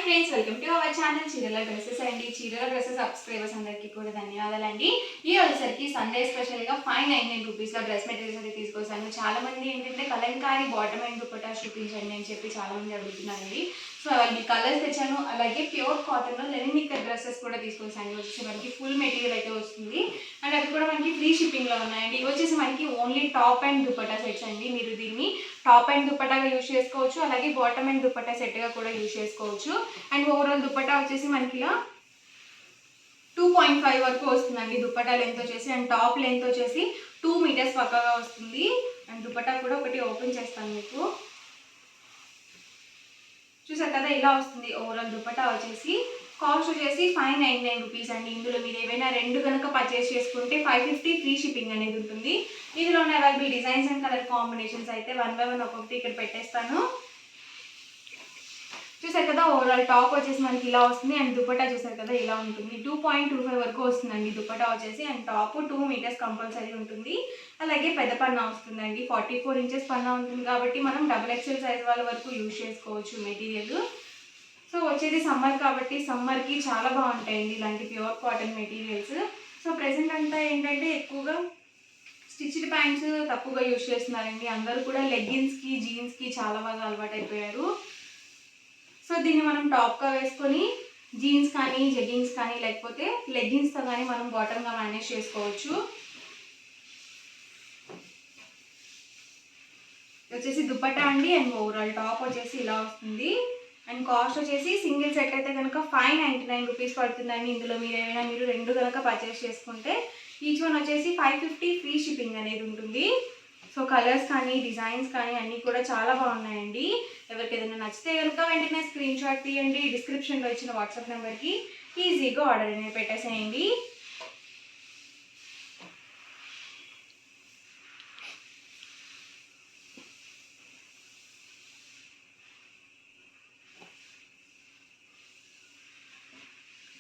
Friends, welcome to our channel చీరల dresses అండి. చీరల డ్రెస్సెస్ సబ్స్క్రైబర్స్ అందరికీ కూడా ధన్యవాదాలండి. ఈ వచ్చేసరికి సండే స్పెషల్గా 599 రూపీస్లో డ్రెస్ మెటీరియల్స్ అయితే తీసుకొస్తాను. చాలా మంది ఏంటంటే కలంకారీ బాటమ్ అండ్ దుపట్టా చూపించండి అని చెప్పి చాలా మంది అడుగుతున్నారండి. సో అవన్నీ కలర్స్ తెచ్చాను. అలాగే ప్యూర్ కాటన్లో లెనిన్ నిక్కర్ డ్రెస్సెస్ కూడా తీసుకొస్తాను. వచ్చేసి మనకి ఫుల్ మెటీరియల్ అయితే వస్తుంది అండ్ అవి కూడా మనకి ఫ్రీ షిప్పింగ్లో ఉన్నాయండి. ఇవి వచ్చేసి మనకి only top and dupatta sets అండి. మీరు దీన్ని టాప్ అండ్ దుపట్టాగా యూజ్ చేసుకోవచ్చు, అలాగే బాటమ్ అండ్ దుపట్టా సెట్గా కూడా యూజ్ చేసుకోవచ్చు. అండ్ ఓవరాల్ దుపట్టా వచ్చేసి మనకి ఇలా 2.5 వరకు వస్తుందండి దుపట్టా లెంత్ వచ్చేసి. అండ్ టాప్ లెంత్ వచ్చేసి 2 మీటర్స్ పక్కగా వస్తుంది. అండ్ దుపట్టా కూడా ఒకటి ఓపెన్ చేస్తాను మీకు. చూసారు కదా, ఇలా వస్తుంది ఓవరాల్ దుపట్టా వచ్చేసి. కాస్ట్ వచ్చేసి 599 రూపీస్ అండి. ఇందులో మీరు ఏవైనా రెండు కనుక పర్చేస్ చేసుకుంటే 550 ఫ్రీ షిప్పింగ్ అనేది ఉంటుంది. ఇందులో ఉన్న available designs and colour combinations అయితే 1 బై 1 ఒక్కొక్కటి ఇక్కడ పెట్టేస్తాను. చూసారు కదా, ఓవరాల్ టాప్ వచ్చేసి మనకి ఇలా వస్తుంది. అండ్ దుపట్టా చూసారు కదా ఇలా ఉంటుంది. 2.25 వరకు వస్తుందండి దుపట్టా వచ్చేసి. అండ్ టాప్ 2 మీటర్స్ కంపల్సరీ ఉంటుంది. అలాగే పెద్ద పన్నా వస్తుందండి. 44 ఇంచెస్ పన్నా ఉంటుంది కాబట్టి మనం XXL సైజ్ వాళ్ళ వరకు యూజ్ చేసుకోవచ్చు మెటీరియల్. సో వచ్చేది సమ్మర్ కాబట్టి సమ్మర్కి చాలా బాగుంటాయండి ఇలాంటి pure cotton materials. So present అంతా ఏంటంటే ఎక్కువగా స్టిచ్డ్ ప్యాంట్స్ తక్కువగా యూజ్ చేస్తున్నారండి. అందరూ కూడా లెగ్గిన్స్కి జీన్స్కి చాలా బాగా అలవాటు అయిపోయారు. సో దీన్ని మనం టాప్గా వేసుకొని జీన్స్ కానీ జెగ్గింగ్స్ కానీ లేకపోతే లెగ్గిన్స్తో కానీ మనం బాటమ్గా మేనేజ్ చేసుకోవచ్చు. వచ్చేసి దుపట్టా అండి. అండ్ ఓవరాల్ టాప్ వచ్చేసి ఇలా వస్తుంది. అండ్ కాస్ట్ వచ్చేసి సింగిల్ సెట్ అయితే కనుక 599 రూపీస్ పడుతుందండి. ఇందులో మీరు రెండు కనుక పర్చేస్ చేసుకుంటే ఈచ్ వన్ వచ్చేసి 550 ఫ్రీ షిప్పింగ్ అనేది ఉంటుంది. సో కలర్స్ కానీ డిజైన్స్ కానీ అన్నీ కూడా చాలా బాగున్నాయండి. ఎవరికి ఏదైనా నచ్చితే కనుక వెంటనే స్క్రీన్ షాట్ తీయండి. డిస్క్రిప్షన్లో ఇచ్చిన వాట్సాప్ నెంబర్కి ఈజీగా ఆర్డర్ అనేది పెట్టేసేయండి.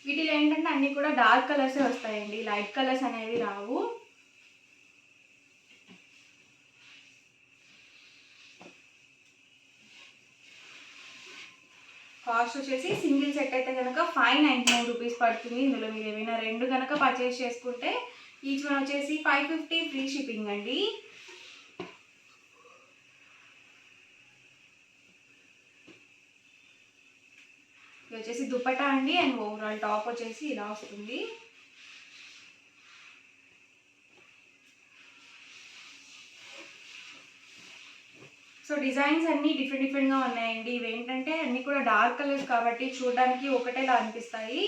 వీటిలో ఏంటంటే అన్నీ కూడా డార్క్ కలర్సే వస్తాయండి, లైట్ కలర్స్ అనేవి రావు. కాస్ట్ వచ్చేసి సింగిల్ సెట్ అయితే కనుక 599 రూపీస్ పడుతుంది. ఇందులో మీరు ఏమైనా రెండు కనుక పర్చేస్ చేసుకుంటే ఈచ్ వన్ వచ్చేసి 550 ఫ్రీ షిప్పింగ్ అండి. ఇది వచ్చేసి దుపట్టా అండి. అండ్ ఓవరాల్ టాప్ వచ్చేసి ఇలా వస్తుంది. సో డిజైన్స్ అన్నీ డిఫరెంట్గా ఉన్నాయండి. ఇవి ఏంటంటే అన్నీ కూడా డార్క్ కలర్స్ కాబట్టి చూడడానికి ఒకటేలా అనిపిస్తాయి.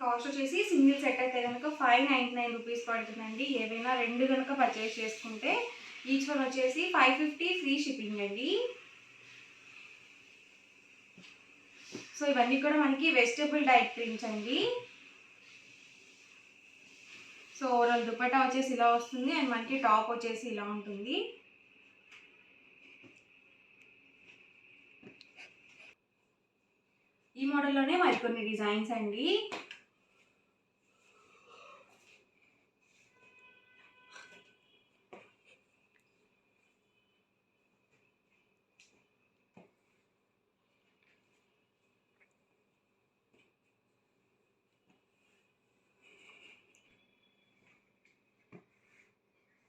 కాస్ట్ వచ్చేసి సింగిల్ సెట్ అయితే కనుక 599 రూపీస్ పడుతుందండి. ఏవైనా రెండు కనుక పర్చేస్ చేసుకుంటే ఈచ్ వన్ వచ్చేసి 550 ఫ్రీ షిప్పింగ్ అండి. సో ఇవన్నీ కూడా మనకి వెజిటబుల్ డైట్ ప్రింట్స్ అండి. సో ఓవరాల్ దుపట్టా వచ్చేసి ఇలా వస్తుంది. అండ్ మనకి టాప్ వచ్చేసి ఇలా ఉంటుంది. ఈ మోడల్లోనే మరికొన్ని డిజైన్స్ అండి.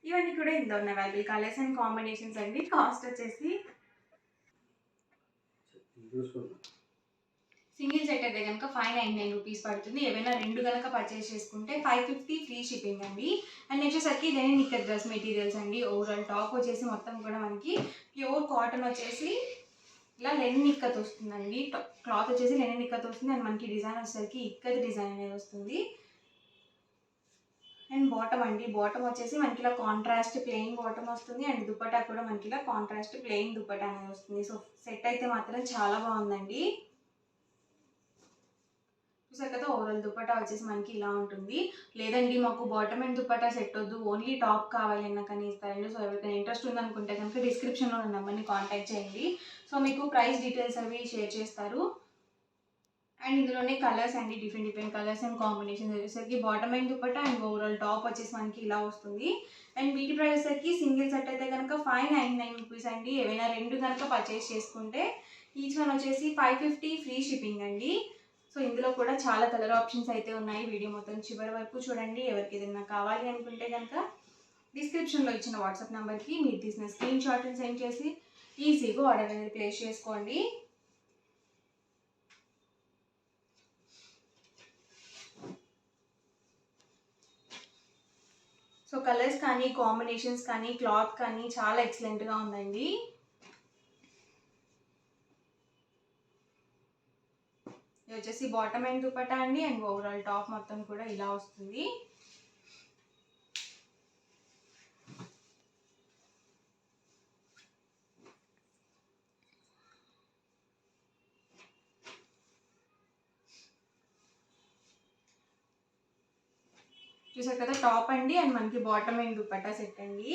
ఇవన్నీ కూడా ఇందులో ఉన్న అవైలబుల్ కలర్స్ అండ్ కాంబినేషన్స్ అండి. కాస్ట్ వచ్చేసి సింగిల్ సెట్ అయితే కనుక 599 రూపీస్ పడుతుంది. ఏవైనా రెండు కనుక పర్చేస్ చేసుకుంటే 550 ఫ్రీ షిప్పింగ్ అండి. అండ్ వచ్చేసరికి లెనిన్ నిక్కర్ డ్రెస్ మెటీరియల్స్ అండి. ఓవరాల్ టాప్ వచ్చేసి మొత్తం కూడా మనకి ప్యూర్ కాటన్ వచ్చేసి ఇలా లెనిన్ నిక్కత్ వస్తుందండి. క్లాత్ వచ్చేసి లెనిన్ నిక్కత్ వస్తుంది. అండ్ మనకి డిజైన్ వచ్చేసరికి ఇక్కత్ డిజైన్ అనేది వస్తుంది. అండ్ బాటమ్ అండి, బాటమ్ వచ్చేసి మనకి ఇలా కాంట్రాస్ట్ ప్లెయిన్ బాటమ్ వస్తుంది. అండ్ దుపట్టా కూడా మనకి ఇలా కాంట్రాస్ట్ ప్లెయిన్ దుపట్టా అనేది వస్తుంది. సో సెట్ అయితే మాత్రం చాలా బాగుందండి. చూసారు కదా, ఓవరాల్ దుపట్టా వచ్చేసి మనకి ఇలా ఉంటుంది. లేదండి మాకు బాటమ్ అండ్ దుపట్టా సెట్ వద్దు, ఓన్లీ టాప్ కావాలి అన్న కానీ ఇస్తారండి. సో ఎవరికైనా ఇంట్రెస్ట్ ఉందనుకుంటే కనుక డిస్క్రిప్షన్లో ఉన్న నెంబర్ని కాంటాక్ట్ చేయండి. సో మీకు ప్రైస్ డీటెయిల్స్ అవి షేర్ చేస్తారు. అండ్ ఇందులోనే కలర్స్ అండి, డిఫరెంట్ కలర్స్ అండ్ కాంబినేషన్స్ వచ్చేసరికి bottom and dupatta and overall top వచ్చేసి మనకి ఇలా వస్తుంది. అండ్ వీటి ప్రైస్ వచ్చేసరికి సింగిల్ సెట్ అయితే కనుక 599 రూపీస్ అండి. ఏవైనా 2 కనుక పర్చేస్ చేసుకుంటే ఈచ్ వన్ వచ్చేసి 550 ఫ్రీ షిప్పింగ్ అండి. సో ఇందులో కూడా చాలా కలర్ ఆప్షన్స్ అయితే ఉన్నాయి. వీడియో మొత్తం చివరి వరకు చూడండి. ఎవరికి ఏదైనా కావాలి అనుకుంటే కనుక డిస్క్రిప్షన్లో ఇచ్చిన వాట్సాప్ నెంబర్కి మీరు తీసిన స్క్రీన్ షాట్ని సెండ్ చేసి ఈజీగా ఆర్డర్ అనేది ప్లేస్ చేసుకోండి. సో కలర్స్ కానీ, కాంబినేషన్స్ కానీ, క్లాత్ కానీ చాలా ఎక్సలెంట్గా ఉందండి. ఇది వచ్చేసి బాటమ్ అండ్ దుపట్టా అండి. అండ్ ఓవరాల్ టాప్ మొత్తం కూడా ఇలా వస్తుంది. చూసారు కదా టాప్ అండి అండ్ మనకి బాటమ్ అండ్ దుపట్టా సెట్ అండి.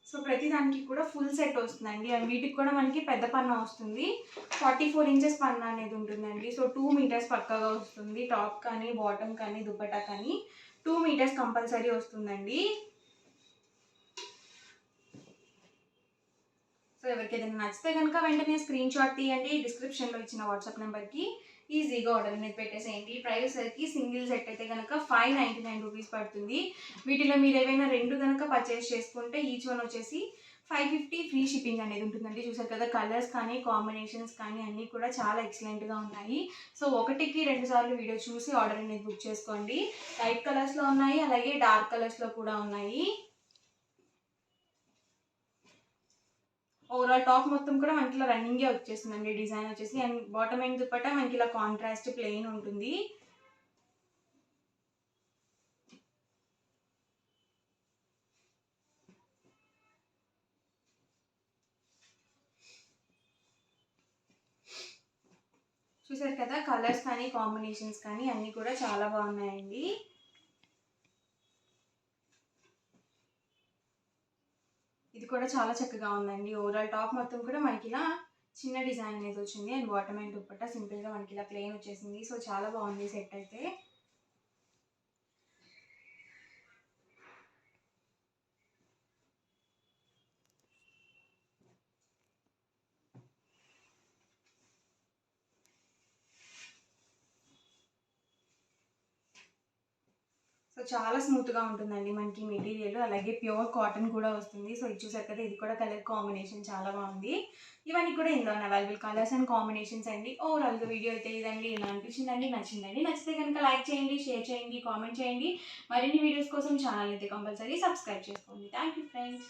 సో ప్రతి దానికి కూడా ఫుల్ సెట్ వస్తుందండి. అండ్ వీటికి కూడా మనకి పెద్ద పన్నా వస్తుంది. 44 ఇంచెస్ పన్నా అనేది ఉంటుందండి. సో 2 మీటర్స్ పక్కాగా వస్తుంది. టాప్ కానీ, బాటమ్ కానీ, దుపట్టా కానీ 2 మీటర్స్ కంపల్సరీ వస్తుందండి. సో ఎవరికి ఏదైనా నచ్చితే కనుక వెంటనే స్క్రీన్ షాట్ తీయండి. డిస్క్రిప్షన్లో ఇచ్చిన వాట్సాప్ నెంబర్కి ఈజీగా ఆర్డర్ అనేది పెట్టేసేయండి. ప్రైస్ సరికి సింగిల్ సెట్ అయితే కనుక 599 రూపీస్ పడుతుంది. వీటిలో మీరు ఏవైనా 2 కనుక పర్చేస్ చేసుకుంటే ఈచ్ వన్ వచ్చేసి 550 ఫ్రీ షిప్పింగ్ అనేది ఉంటుందండి. చూసారు కదా కలర్స్ కానీ, కాంబినేషన్స్ కానీ అన్నీ కూడా చాలా ఎక్సలెంట్గా ఉన్నాయి. సో 1కి 2 సార్లు వీడియో చూసి ఆర్డర్ అనేది బుక్ చేసుకోండి. లైట్ కలర్స్లో ఉన్నాయి, అలాగే డార్క్ కలర్స్లో కూడా ఉన్నాయి. ఓవరాల్ టాప్ మొత్తం కూడా మనకి ఇలా రన్నింగే వచ్చేస్తుందండి డిజైన్ వచ్చేసి. అండ్ బాటమ్ అండ్ దుపట్టా మనకి ఇలా కాంట్రాస్ట్ ప్లెయిన్ ఉంటుంది. చూసారు కదా కలర్స్ కానీ, కాంబినేషన్స్ కానీ అన్నీ కూడా చాలా బాగున్నాయండి. ఇది కూడా చాలా చక్కగా ఉందండి. ఓవరాల్ టాప్ మొత్తం కూడా మనకి ఇలా చిన్న డిజైన్ అనేది వచ్చింది. అండ్ బాటమ్ అండ్ దుపట్టా సింపుల్గా మనకి ఇలా ప్లెయిన్ వచ్చేసింది. సో చాలా బాగుంది సెట్ అయితే. సో చాలా స్మూత్గా ఉంటుందండి మనకి మెటీరియల్. అలాగే ప్యూర్ కాటన్ కూడా వస్తుంది. సో ఇది చూసారు కదా ఇది కూడా కలర్ కాంబినేషన్ చాలా బాగుంది. ఇవన్నీ కూడా ఇందులో అవైలబుల్ కలర్స్ అండ్ కాంబినేషన్స్ అండి. ఓవరాల్గా వీడియో అయితే ఇదండి. ఇలా అనిపించిందండి, నచ్చిందండి. నచ్చితే కనుక లైక్ చేయండి, షేర్ చేయండి, కామెంట్ చేయండి. మరిన్ని వీడియోస్ కోసం ఛానల్ అయితే కంపల్సరీ సబ్స్క్రైబ్ చేసుకోండి. Thank you friends.